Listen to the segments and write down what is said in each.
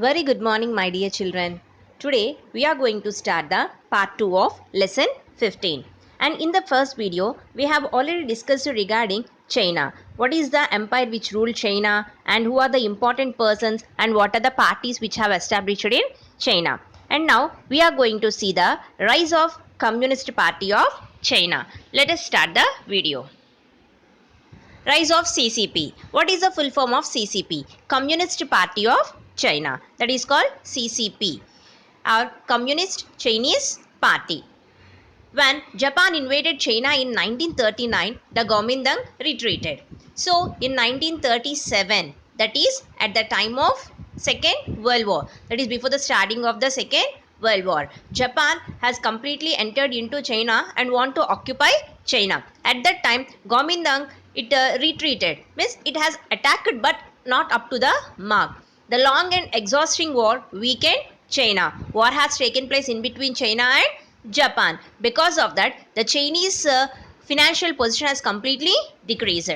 Very good morning, my dear children. Today we are going to start the part 2 of lesson 15. And in the first video, we have already discussed regarding China. What is the empire which ruled China, and who are the important persons, and what are the parties which have established in China. And now we are going to see the rise of Communist Party of China. Let us start the video. Rise of CCP. What is the full form of CCP? Communist Party of China. That is called CCP, or Communist Chinese Party. When Japan invaded China in 1939, the Kuomintang retreated. So in 1937, that is at the time of Second World War, that is before the starting of the Second World War, Japan has completely entered into China and want to occupy China. At that time, Kuomintang it retreated, means it has attacked but not up to the mark. The long and exhausting war weakened China. War has taken place in between China and Japan. Because of that, the Chinese financial position has completely decreased.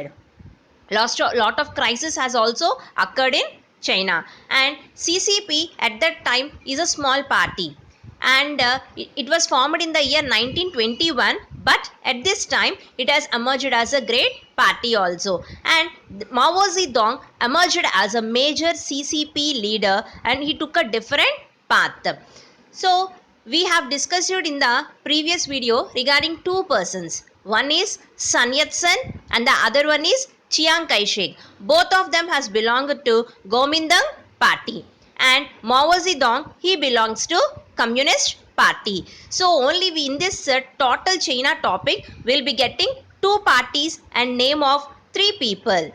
Lot of crisis has also occurred in China, and CCP at that time is a small party, and it was formed in the year 1921, but at this time it has emerged as a great party also, and Mao Zedong emerged as a major CCP leader, and he took a different path. So we have discussed it in the previous video regarding two persons. One is Sun Yat-sen and the other one is Chiang Kai-shek. Both of them has belonged to Kuomintang party, and Mao Zedong, he belongs to Communist party. So only we in this total China topic will be getting two parties and name of three people.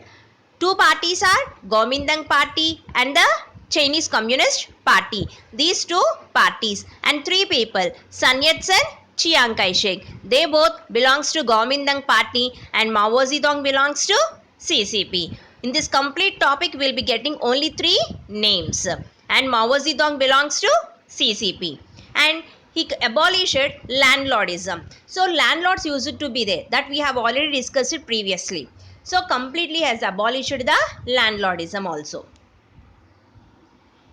Two parties are Kuomintang party and the Chinese Communist Party. These two parties, and three people, Sun Yat-sen, Chiang Kai-shek. They both belongs to Kuomintang party, and Mao Zedong belongs to CCP. In this complete topic, we will be getting only three names, and Mao Zedong belongs to CCP. And he abolished landlordism. So landlords used to be there, that we have already discussed it previously. So completely has abolished the landlordism also.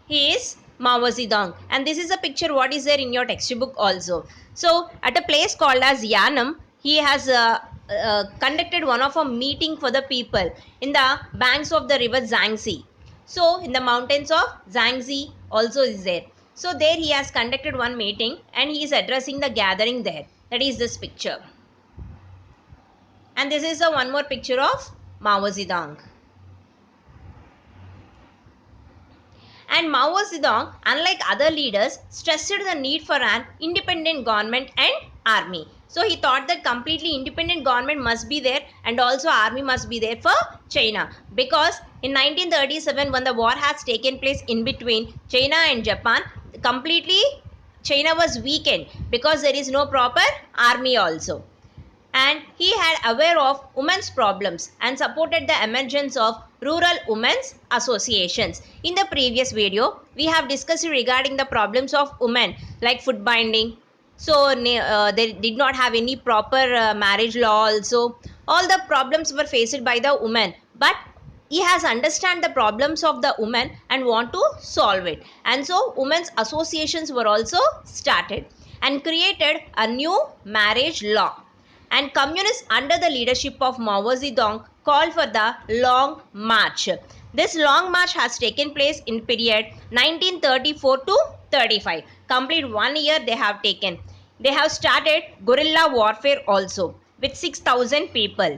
He is Mao Zedong, and this is a picture what is there in your textbook also. So at a place called as Yanam, he has conducted one of a meeting for the people in the banks of the river Zhangxi. So in the mountains of Zhangxi also is there. So there he has conducted one meeting, and he is addressing the gathering there. That is this picture. And this is the one more picture of Mao Zedong. And Mao Zedong, unlike other leaders, stressed the need for an independent government and army. So he thought that completely independent government must be there, and also army must be there for China, because in 1937 when the war has taken place in between China and Japan, completely China was weakened because there is no proper army also, and he had aware of women's problems and supported the emergence of rural women's associations. In the previous video, we have discussed regarding the problems of women like foot binding. So they did not have any proper marriage law also. All the problems were faced by the women, but he has understand the problems of the women and want to solve it. And so women's associations were also started and created a new marriage law, and communists under the leadership of Mao Zedong called for the Long March. This Long March has taken place in period 1934 to 35. Complete 1 year they have taken. They have started guerrilla warfare also with 6,000 people,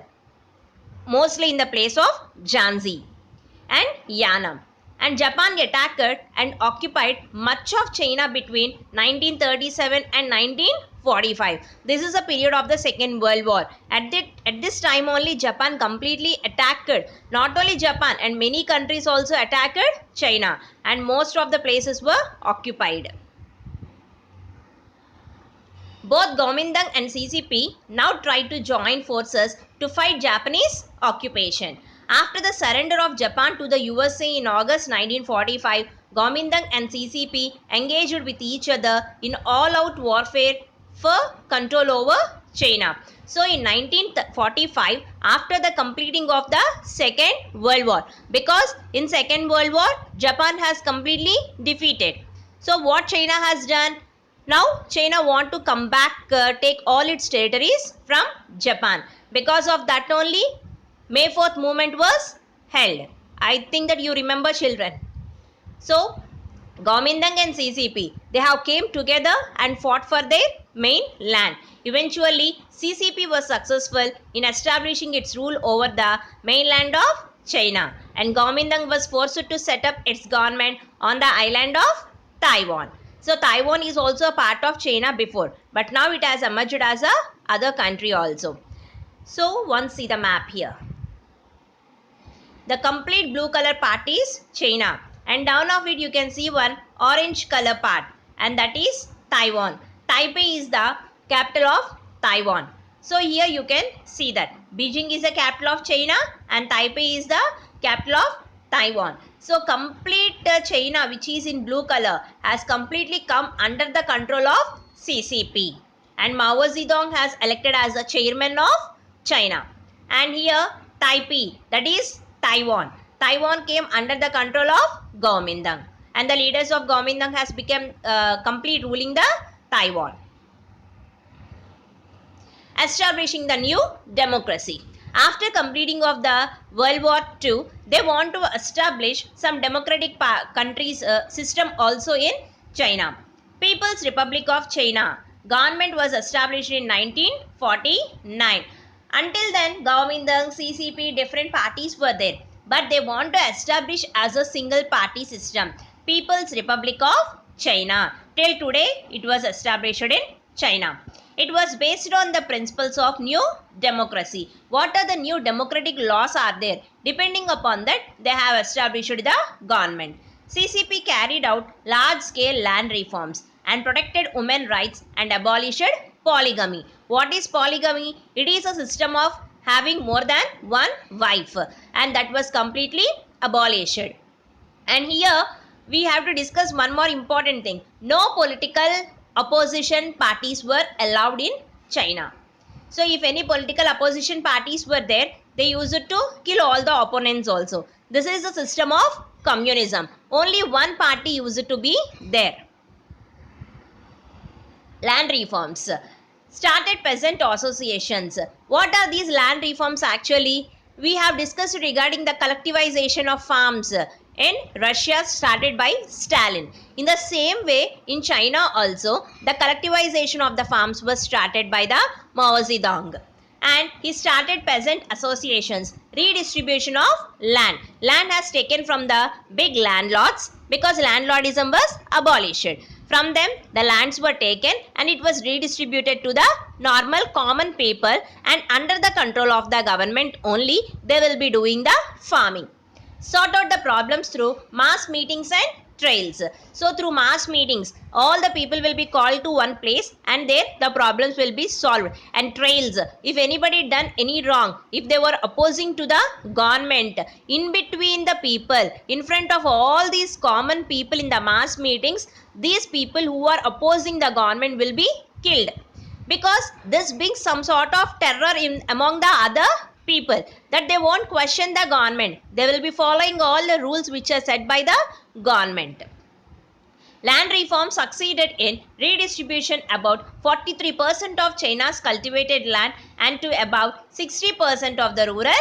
mostly in the place of Janzi and Yanam. And Japan attacked and occupied much of China between 1937 and 1945. This is a period of the Second World War. At this time only Japan completely attacked, not only Japan, and many countries also attacked China, and most of the places were occupied. Both Kuomintang and CCP now tried to join forces to fight Japanese occupation. After the surrender of Japan to the USA in August 1945, Kuomintang and CCP engaged with each other in all-out warfare for control over China. So in 1945, after the completing of the Second World War, because in Second World War, Japan has completely defeated. So what China has done? Now China want to come back, take all its territories from Japan. Because of that only, May 4th movement was held. I think that you remember, children. So Gomindang and CCP, they have came together and fought for their main land. Eventually, CCP was successful in establishing its rule over the mainland of China, and Gomindang was forced to set up its government on the island of Taiwan. So Taiwan is also a part of China before, but now it has emerged as a other country also. So once see the map here. The complete blue color part is China, and down of it you can see one orange color part, and that is Taiwan. Taipei is the capital of Taiwan. So here you can see that Beijing is the capital of China and Taipei is the capital of Taiwan. So complete China, which is in blue color, has completely come under the control of CCP, and Mao Zedong has elected as the chairman of China. And here Taipei, that is Taiwan. Taiwan came under the control of Kuomintang, and the leaders of Kuomintang has become complete ruling the Taiwan, establishing the new democracy. After completing of the World War II, they want to establish some democratic countries system also in China. People's Republic of China government was established in 1949. Until then, Kuomintang, CCP, different parties were there, but they want to establish as a single party system, People's Republic of China. Till today, it was established in China. It was based on the principles of new democracy. What are the new democratic laws are there? Depending upon that, they have established the government. CCP carried out large-scale land reforms and protected women's rights and abolished polygamy. What is polygamy? It is a system of having more than one wife, and that was completely abolished. And here we have to discuss one more important thing. No political opposition parties were allowed in China. So if any political opposition parties were there, they used to kill all the opponents also. This is the system of communism. Only one party used to be there. Land reforms. Started peasant associations. What are these land reforms actually? We have discussed regarding the collectivization of farms in Russia started by Stalin. In the same way, in China also, the collectivization of the farms was started by the Mao Zedong. And he started peasant associations, redistribution of land. Land has taken from the big landlords because landlordism was abolished. From them, the lands were taken and it was redistributed to the normal common people, and under the control of the government only, they will be doing the farming. Sort out the problems through mass meetings and trails. So through mass meetings, all the people will be called to one place and there the problems will be solved. And trails, if anybody done any wrong, if they were opposing to the government, in between the people, in front of all these common people in the mass meetings, these people who are opposing the government will be killed, because this brings some sort of terror in among the other people, that they won't question the government. They will be following all the rules which are set by the government. Land reform succeeded in redistribution about 43% of China's cultivated land and to about 60% of the rural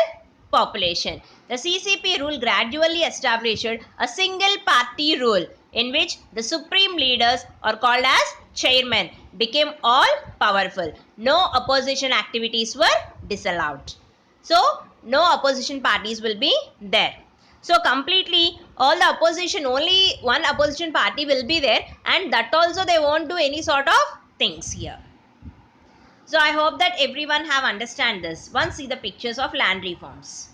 population. The CCP rule gradually established a single party rule in which the supreme leaders are called as chairmen became all powerful. No opposition activities were disallowed. So no opposition parties will be there. So completely all the opposition, only one opposition party will be there, and that also they won't do any sort of things here. So I hope that everyone have understand this. Once see the pictures of land reforms.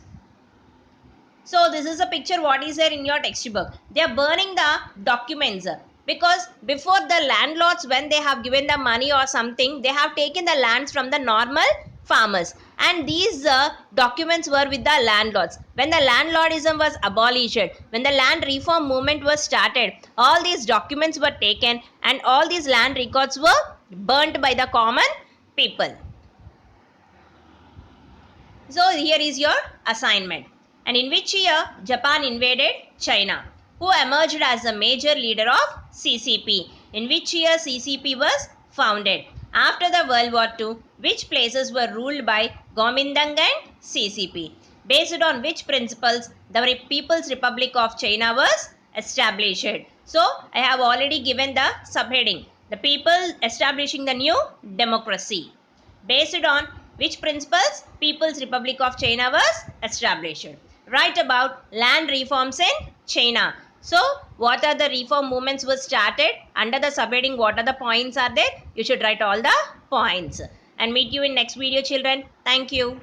So this is a picture what is there in your textbook. They are burning the documents, because before the landlords, when they have given the money or something, they have taken the lands from the normal farmers, and these documents were with the landlords. When the landlordism was abolished, when the land reform movement was started, all these documents were taken and all these land records were burnt by the common people. So here is your assignment. And in which year Japan invaded China? Who emerged as a major leader of CCP? In which year CCP was founded? After the World War II, which places were ruled by Kuomintang and CCP? Based on which principles the People's Republic of China was established? So I have already given the subheading. The people establishing the new democracy. Based on which principles People's Republic of China was established. Write about land reforms in China. So what are the reform movements were started? Under the subheading, what are the points are there? You should write all the points. And meet you in next video, children. Thank you.